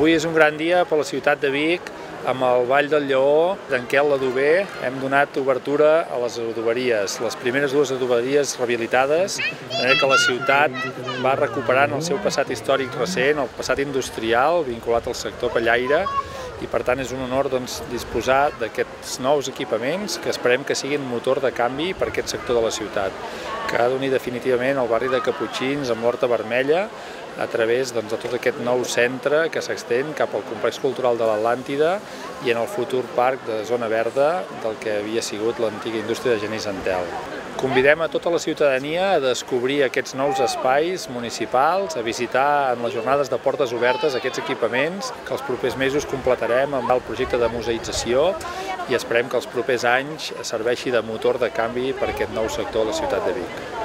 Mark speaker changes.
Speaker 1: Avui és un gran dia per a la ciutat de Vic, amb el Ball del Lleó, en què l'Adober hem donat obertura a les adoberies, les primeres dues adoberies rehabilitades, de manera que la ciutat va recuperant el seu passat històric recent, el passat industrial vinculat al sector pellaire, i per tant és un honor disposar d'aquests nous equipaments que esperem que siguin motor de canvi per aquest sector de la ciutat, que ha d'unir definitivament el barri de Caputxins amb l'Horta Vermella a través de tot aquest nou centre que s'extén cap al complex cultural de l'Atlàntida i en el futur parc de zona verda del que havia sigut l'antiga indústria de Genís Antel. Convidem a tota la ciutadania a descobrir aquests nous espais municipals, a visitar en les jornades de portes obertes aquests equipaments que els propers mesos completarem amb el projecte de museïtzació i esperem que els propers anys serveixi de motor de canvi per aquest nou sector de la ciutat de Vic.